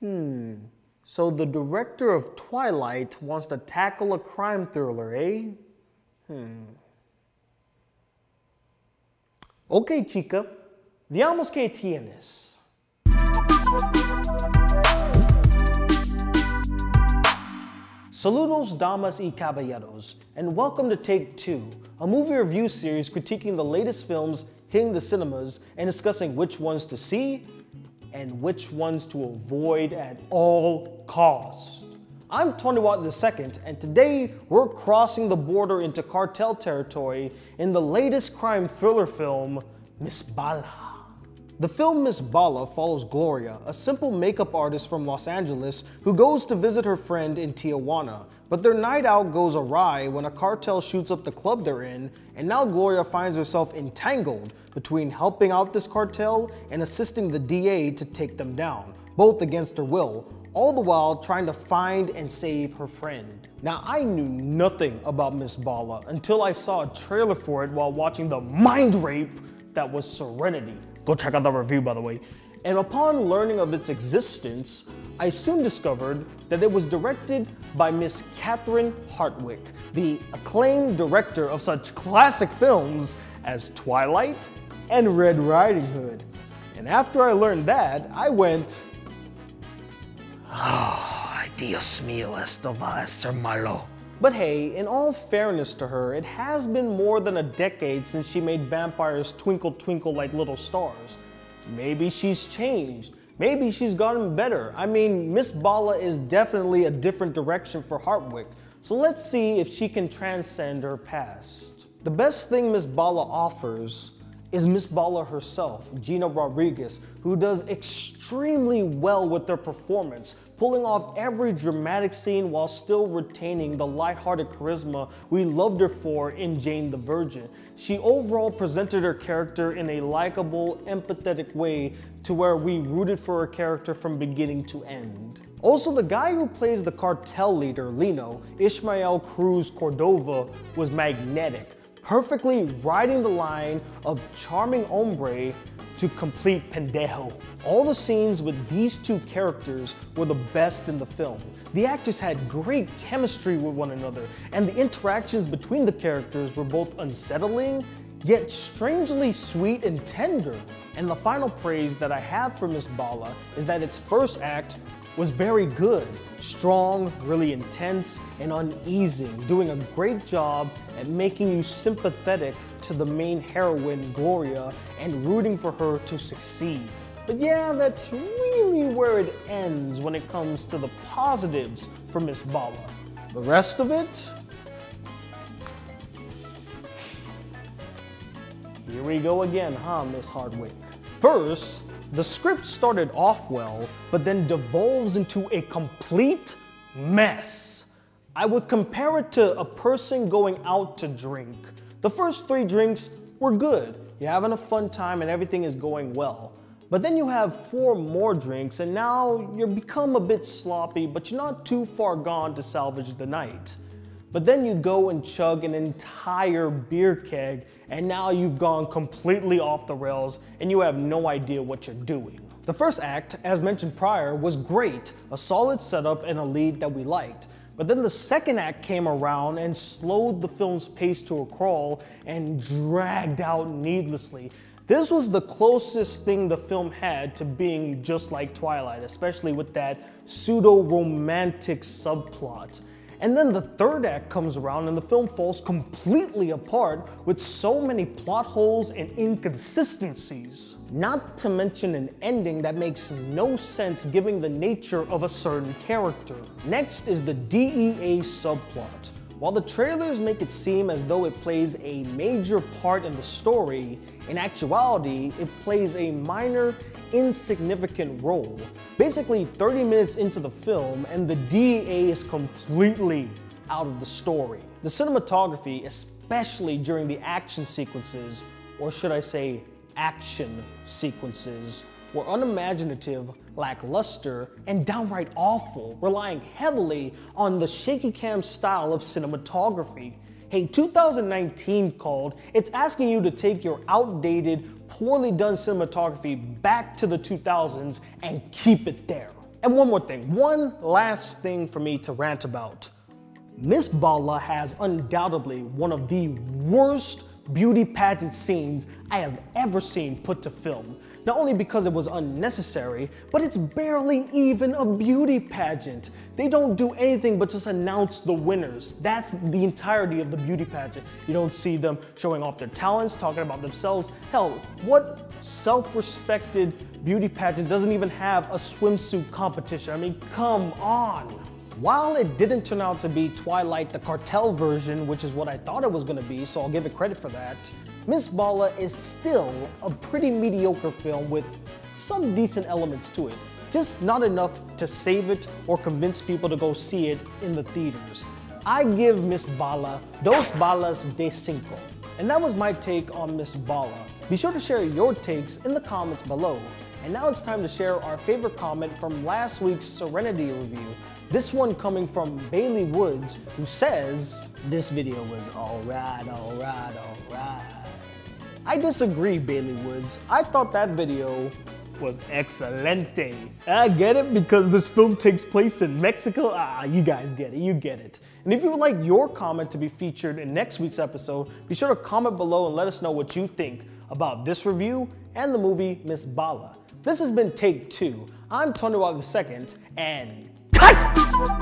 So the director of Twilight wants to tackle a crime thriller, eh? Ok, chica, veamos qué tienes. Saludos, damas y caballeros, and welcome to Take Two, a movie review series critiquing the latest films hitting the cinemas and discussing which ones to see and which ones to avoid at all costs. I'm Tony Whatley II, and today we're crossing the border into cartel territory in the latest crime thriller film, Miss Bala. The film Miss Bala follows Gloria, a simple makeup artist from Los Angeles who goes to visit her friend in Tijuana, but their night out goes awry when a cartel shoots up the club they're in, and now Gloria finds herself entangled between helping out this cartel and assisting the DA to take them down, both against her will, all the while trying to find and save her friend. Now, I knew nothing about Miss Bala until I saw a trailer for it while watching the mind rape that was Serenity. Go check out the review, by the way. And upon learning of its existence, I soon discovered that it was directed by Miss Catherine Hardwicke, the acclaimed director of such classic films as Twilight and Red Riding Hood. And after I learned that, I went, Dios mío, esto va a ser malo. But hey, in all fairness to her, it has been more than a decade since she made vampires twinkle twinkle like little stars. Maybe she's changed. Maybe she's gotten better. I mean, Miss Bala is definitely a different direction for Hardwicke, so let's see if she can transcend her past. The best thing Miss Bala offers is Miss Bala herself, Gina Rodriguez, who does extremely well with their performance, pulling off every dramatic scene while still retaining the lighthearted charisma we loved her for in Jane the Virgin. She overall presented her character in a likable, empathetic way to where we rooted for her character from beginning to end. Also, the guy who plays the cartel leader, Lino, Ishmael Cruz Cordova, was magnetic, perfectly riding the line of charming hombre to complete pendejo. All the scenes with these two characters were the best in the film. The actors had great chemistry with one another, and the interactions between the characters were both unsettling, yet strangely sweet and tender. And the final praise that I have for Miss Bala is that its first act was very good, strong, really intense, and uneasy, doing a great job at making you sympathetic to the main heroine, Gloria, and rooting for her to succeed. But yeah, that's really where it ends when it comes to the positives for Miss Bala. The rest of it? Here we go again, huh, Miss Hardwicke? First, the script started off well, but then devolves into a complete mess. I would compare it to a person going out to drink. The first 3 drinks were good. You're having a fun time and everything is going well. But then you have 4 more drinks and now you become a bit sloppy, but you're not too far gone to salvage the night. But then you go and chug an entire beer keg and now you've gone completely off the rails and you have no idea what you're doing. The first act, as mentioned prior, was great, a solid setup and a lead that we liked. But then the second act came around and slowed the film's pace to a crawl and dragged out needlessly. This was the closest thing the film had to being just like Twilight, especially with that pseudo-romantic subplot. And then the third act comes around and the film falls completely apart with so many plot holes and inconsistencies. Not to mention an ending that makes no sense given the nature of a certain character. Next is the DEA subplot. While the trailers make it seem as though it plays a major part in the story, in actuality, it plays a minor, insignificant role. Basically 30 minutes into the film and the DEA is completely out of the story. The cinematography, especially during the action sequences, or should I say action sequences, were unimaginative, lackluster, and downright awful, relying heavily on the shaky cam style of cinematography. Hey, 2019 called, it's asking you to take your outdated, poorly done cinematography back to the 2000s and keep it there. And one more thing, one last thing for me to rant about. Miss Bala has undoubtedly one of the worst beauty pageant scenes I have ever seen put to film. Not only because it was unnecessary, but it's barely even a beauty pageant. They don't do anything but just announce the winners. That's the entirety of the beauty pageant. You don't see them showing off their talents, talking about themselves. Hell, what self-respected beauty pageant doesn't even have a swimsuit competition? I mean, come on. While it didn't turn out to be Twilight the Cartel version, which is what I thought it was gonna be, so I'll give it credit for that, Miss Bala is still a pretty mediocre film with some decent elements to it. Just not enough to save it or convince people to go see it in the theaters. I give Miss Bala dos balas de cinco. And that was my take on Miss Bala. Be sure to share your takes in the comments below. And now it's time to share our favorite comment from last week's Serenity review. This one coming from Bailey Woods, who says, "This video was alright. I disagree, Bailey Woods. I thought that video was excelente. I get it because this film takes place in Mexico. You guys get it, you get it. And if you would like your comment to be featured in next week's episode, be sure to comment below and let us know what you think about this review and the movie Miss Bala. This has been Take 2. I'm Tony Whatley II, and cut!